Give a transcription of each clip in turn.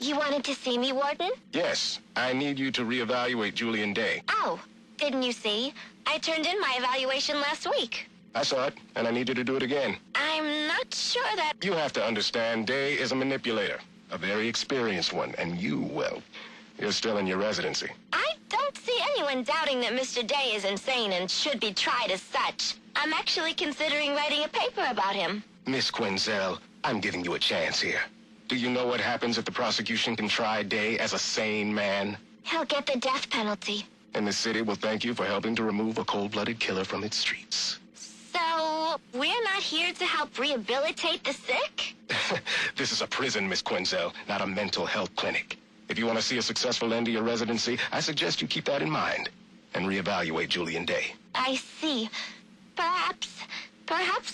You wanted to see me, Warden? Yes, I need you to reevaluate Julian Day. Oh, didn't you see? I turned in my evaluation last week. I saw it, and I need you to do it again. I'm not sure that... You have to understand, Day is a manipulator. A very experienced one, and you, well, you're still in your residency. I don't see anyone doubting that Mr. Day is insane and should be tried as such. I'm actually considering writing a paper about him. Miss Quinzel, I'm giving you a chance here. Do you know what happens if the prosecution can try Day as a sane man? He'll get the death penalty. And the city will thank you for helping to remove a cold-blooded killer from its streets. So, we're not here to help rehabilitate the sick? This is a prison, Miss Quinzel, not a mental health clinic. If you want to see a successful end to your residency, I suggest you keep that in mind and reevaluate Julian Day. I see. Perhaps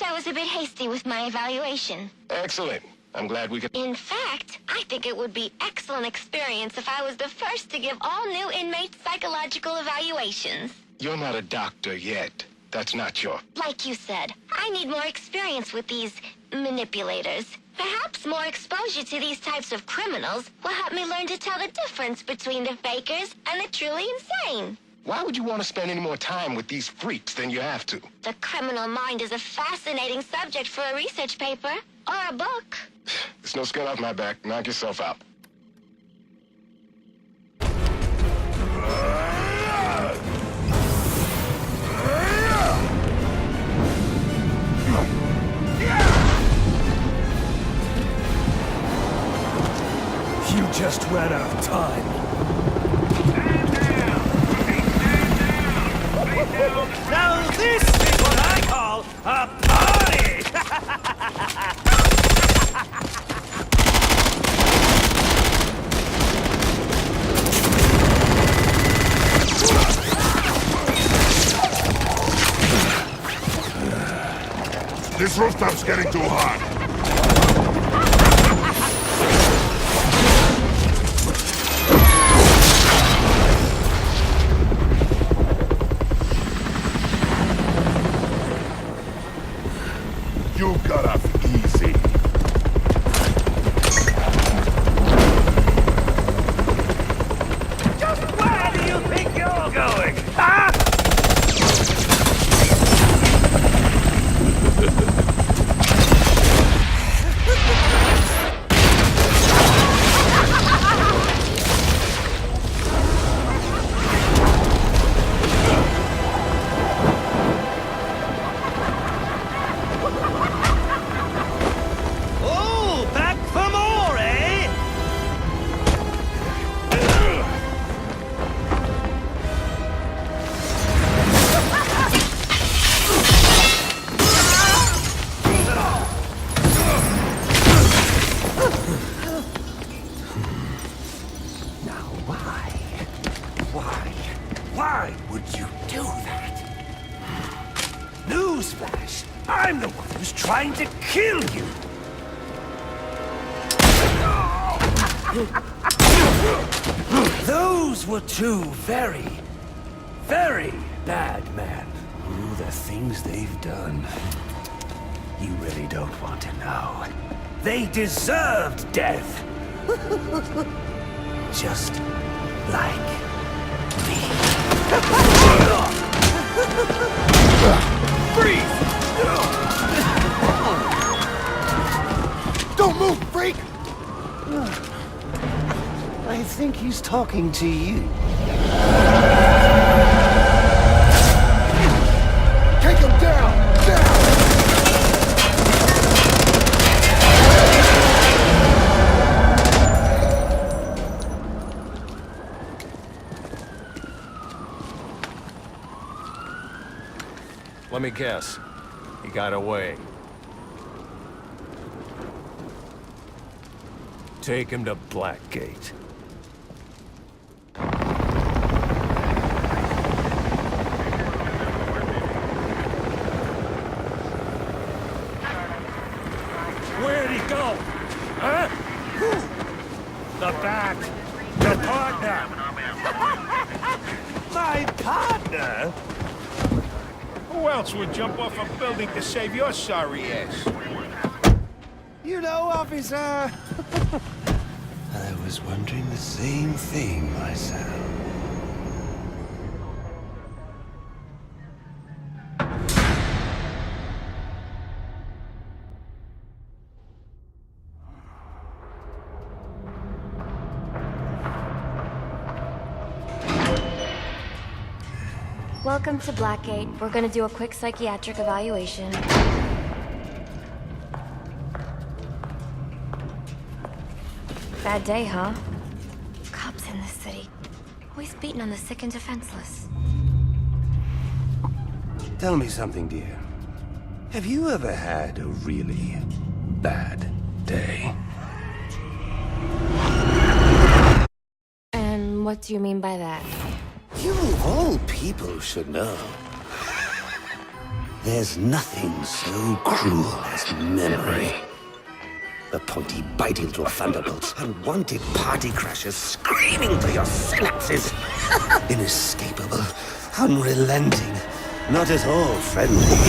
I was a bit hasty with my evaluation. Excellent. I'm glad we could... In fact, I think it would be excellent experience if I was the first to give all new inmates psychological evaluations. You're not a doctor yet. That's not your... Like you said, I need more experience with these manipulators. Perhaps more exposure to these types of criminals will help me learn to tell the difference between the fakers and the truly insane. Why would you want to spend any more time with these freaks than you have to? The criminal mind is a fascinating subject for a research paper or a book. There's no skin off my back. Knock yourself out. You just ran out of time. Now this is what I call a party! This rooftop's getting too hot. You got off easy. Just where do you think you're going, huh? Why would you do that? Newsflash! I'm the one who's trying to kill you! Those were two very, very bad men. Oh, the things they've done. You really don't want to know. They deserved death! Just like me. Freeze! Don't move, freak! I think he's talking to you. Take him down! Down! Let me guess. He got away. Take him to Blackgate. Where'd he go? Huh? The bat. The partner. My partner? Who else would jump off a building to save your sorry ass? You know, officer, I was wondering the same thing myself. Welcome to Blackgate. We're gonna do a quick psychiatric evaluation. Bad day, huh? Cops in this city. Always beating on the sick and defenseless. Tell me something, dear. Have you ever had a really bad day? And what do you mean by that? You of all people should know. There's nothing so cruel as memory. The pointy, bitey little thunderbolts, unwanted party crashers screaming through your synapses. Inescapable, unrelenting, not at all friendly.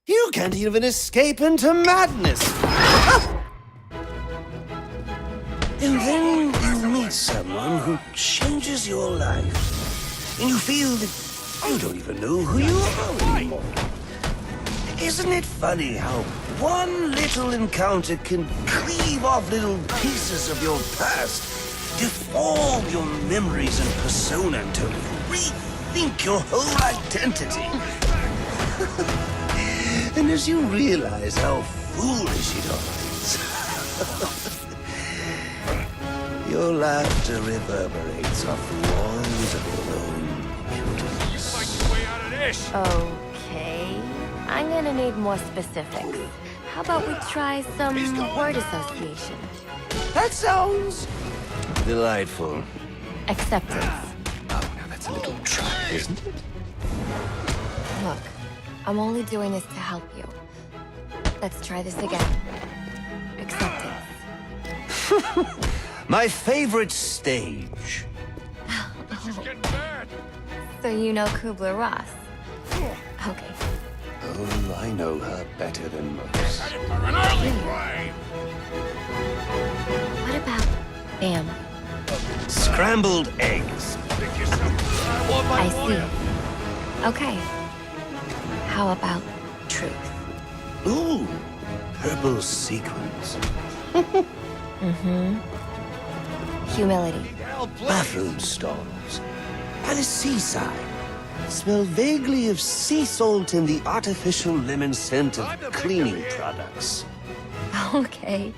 You can't even escape into madness. And then you meet someone who changes your life. And you feel that you don't even know who you are anymore. Isn't it funny how one little encounter can cleave off little pieces of your past, deform your memories and persona until you rethink your whole identity? And as you realize how foolish it all is, your laughter reverberates off the walls of your own emptiness. Fight your way out of this! Okay. I'm gonna need more specifics. How about we try some word association? That sounds delightful. Acceptance. Oh, now that's a little try, isn't it? Look, I'm only doing this to help you. Let's try this again. Acceptance. My favorite stage. It's getting bad! So you know Kubler-Ross? Okay. Oh, I know her better than most. Headed for an early grave! What about Bam? Scrambled eggs. Pick yourself. One by I one. see. Okay. How about truth? Ooh, purple sequins. Humility. Bathroom stalls. By the seaside. Smell vaguely of sea salt and the artificial lemon scent of cleaning products. Okay.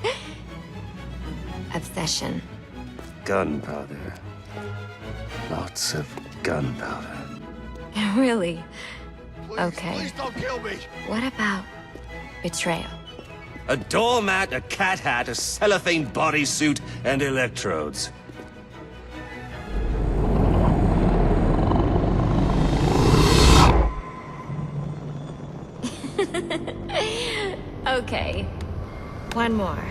Obsession. Gunpowder. Lots of gunpowder. Really? Okay. Please don't kill me. What about betrayal? A doormat, a cat hat, a cellophane bodysuit, and electrodes. Okay. One more.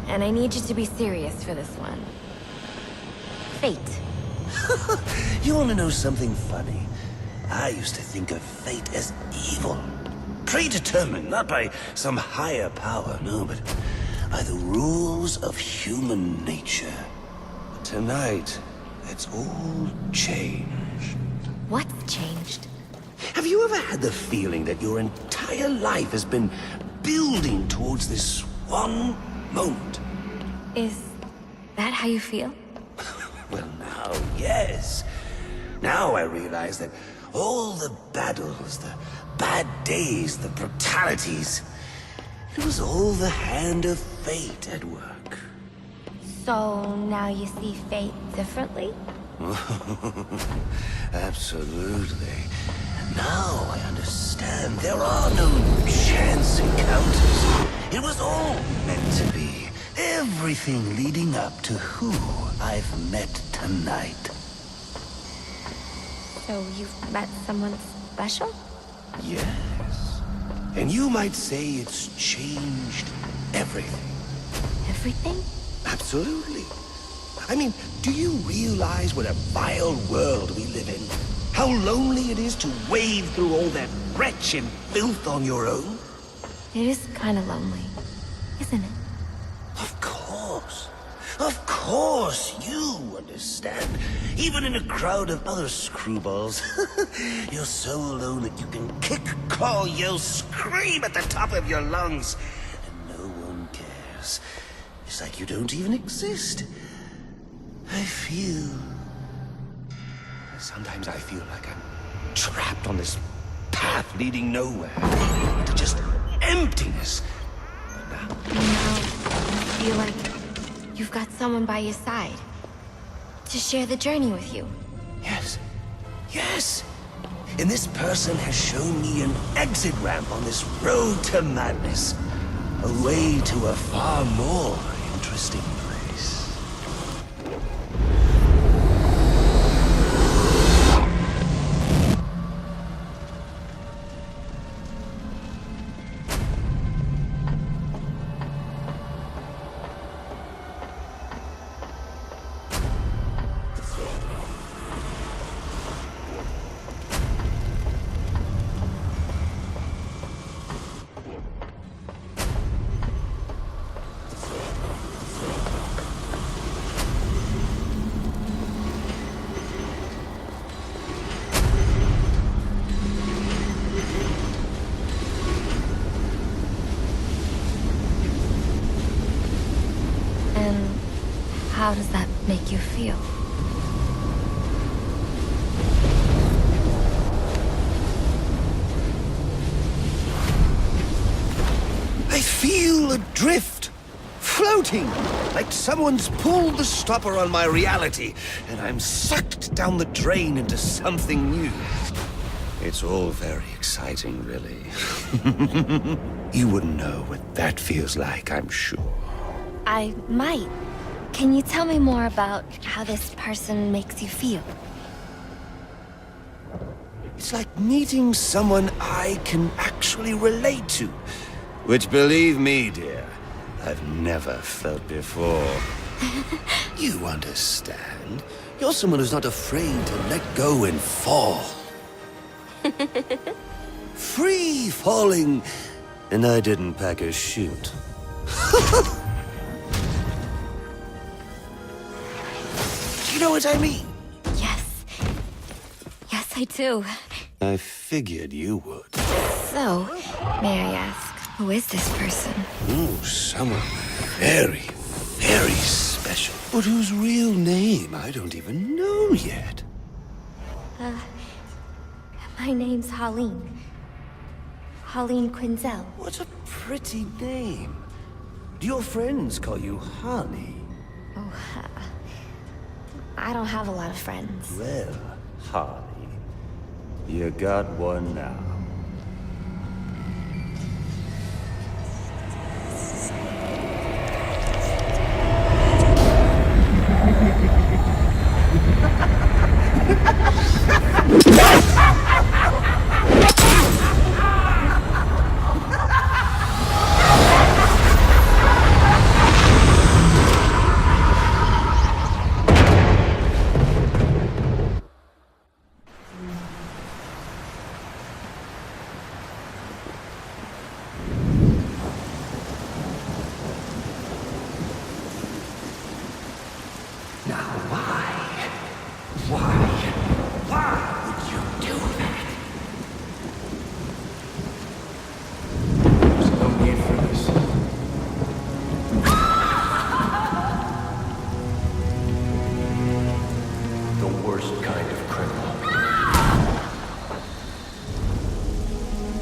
And I need you to be serious for this one. Fate. You want to know something funny? I used to think of fate as evil. Predetermined, not by some higher power, no, but by the rules of human nature. But tonight, it's all changed. What's changed? Have you ever had the feeling that your entire life has been building towards this one moment? Is that how you feel? Well, now, yes. Now I realize that all the battles, the bad days, the brutalities, it was all the hand of fate at work. So now you see fate differently? Absolutely. Now I understand there are no chance encounters. It was all meant to be. Everything leading up to who I've met tonight. So you've met someone special? Yes. And you might say it's changed everything. Everything? Absolutely. I mean, do you realize what a vile world we live in? How lonely it is to wade through all that wretched filth on your own? It is kind of lonely, isn't it? Of course. course, you understand. Even in a crowd of other screwballs, you're so alone that you can kick, crawl, yell, scream at the top of your lungs, and no one cares. It's like you don't even exist. Sometimes I feel like I'm trapped on this path leading nowhere, to just emptiness. Now, you feel like you've got someone by your side to share the journey with you. Yes. Yes! And this person has shown me an exit ramp on this road to madness. A way to a far more interesting place. How does that make you feel? I feel adrift, floating, like someone's pulled the stopper on my reality, and I'm sucked down the drain into something new. It's all very exciting, really. You wouldn't know what that feels like, I'm sure. I might. Can you tell me more about how this person makes you feel? It's like meeting someone I can actually relate to. Which, believe me, dear, I've never felt before. You understand? You're someone who's not afraid to let go and fall. Free falling, and I didn't pack a chute. You know what I mean? Yes. Yes, I do. I figured you would. So, may I ask, who is this person? Oh, someone very, very special. But whose real name I don't even know yet. My name's Harleen. Harleen Quinzel. What a pretty name. Do your friends call you Harley? Oh, I don't have a lot of friends. Well, Harley, you got one now.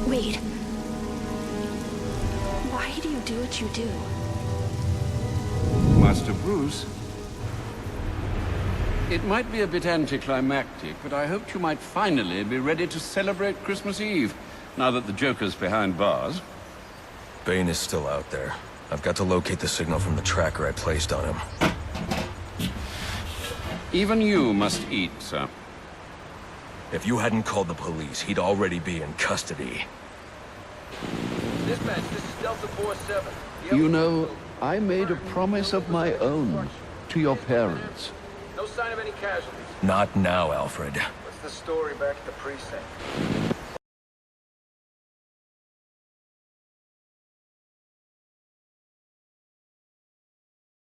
Wait. Why do you do what you do? Master Bruce, it might be a bit anticlimactic, but I hoped you might finally be ready to celebrate Christmas Eve, now that the Joker's behind bars. Bane is still out there. I've got to locate the signal from the tracker I placed on him. Even you must eat, sir. If you hadn't called the police, he'd already be in custody. Dispatch, this is Delta 47. You know, I made a promise of my own to your parents. No sign of any casualties. Not now, Alfred. What's the story back at the precinct?